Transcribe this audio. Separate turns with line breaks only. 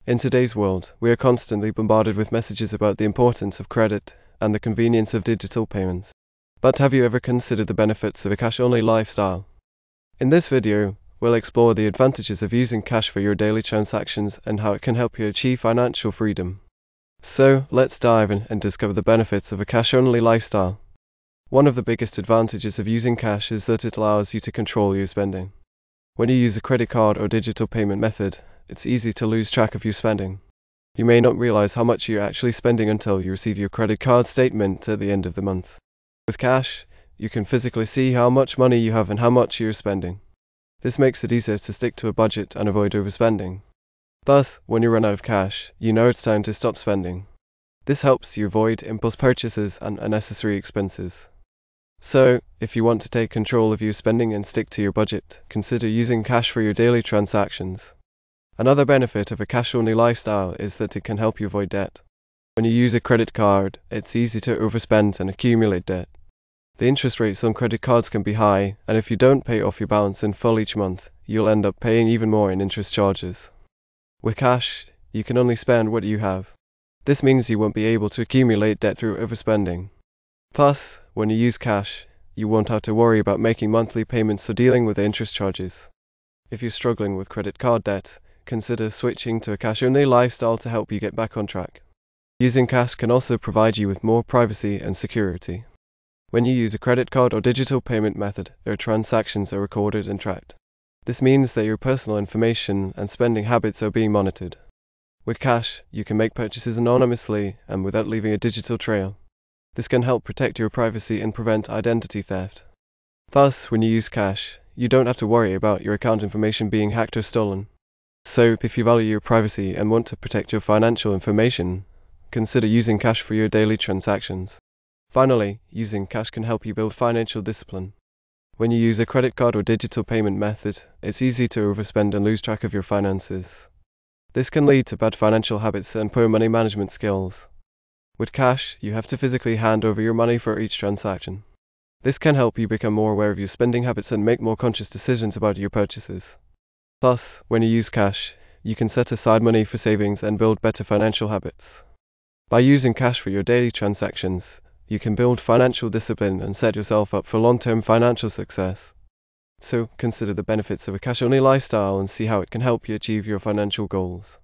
In today's world, we are constantly bombarded with messages about the importance of credit and the convenience of digital payments. But have you ever considered the benefits of a cash-only lifestyle? In this video, we'll explore the advantages of using cash for your daily transactions and how it can help you achieve financial freedom. So, let's dive in and discover the benefits of a cash-only lifestyle. One of the biggest advantages of using cash is that it allows you to control your spending. When you use a credit card or digital payment method, it's easy to lose track of your spending. You may not realize how much you're actually spending until you receive your credit card statement at the end of the month. With cash, you can physically see how much money you have and how much you're spending. This makes it easier to stick to a budget and avoid overspending. Thus, when you run out of cash, you know it's time to stop spending. This helps you avoid impulse purchases and unnecessary expenses. So, if you want to take control of your spending and stick to your budget, consider using cash for your daily transactions. Another benefit of a cash-only lifestyle is that it can help you avoid debt. When you use a credit card, it's easy to overspend and accumulate debt. The interest rates on credit cards can be high, and if you don't pay off your balance in full each month, you'll end up paying even more in interest charges. With cash, you can only spend what you have. This means you won't be able to accumulate debt through overspending. Plus, when you use cash, you won't have to worry about making monthly payments or dealing with the interest charges. If you're struggling with credit card debt, consider switching to a cash-only lifestyle to help you get back on track. Using cash can also provide you with more privacy and security. When you use a credit card or digital payment method, your transactions are recorded and tracked. This means that your personal information and spending habits are being monitored. With cash, you can make purchases anonymously and without leaving a digital trail. This can help protect your privacy and prevent identity theft. Thus, when you use cash, you don't have to worry about your account information being hacked or stolen. So, if you value your privacy and want to protect your financial information, consider using cash for your daily transactions. Finally, using cash can help you build financial discipline. When you use a credit card or digital payment method, it's easy to overspend and lose track of your finances. This can lead to bad financial habits and poor money management skills. With cash, you have to physically hand over your money for each transaction. This can help you become more aware of your spending habits and make more conscious decisions about your purchases. Plus, when you use cash, you can set aside money for savings and build better financial habits. By using cash for your daily transactions, you can build financial discipline and set yourself up for long-term financial success. So, consider the benefits of a cash-only lifestyle and see how it can help you achieve your financial goals.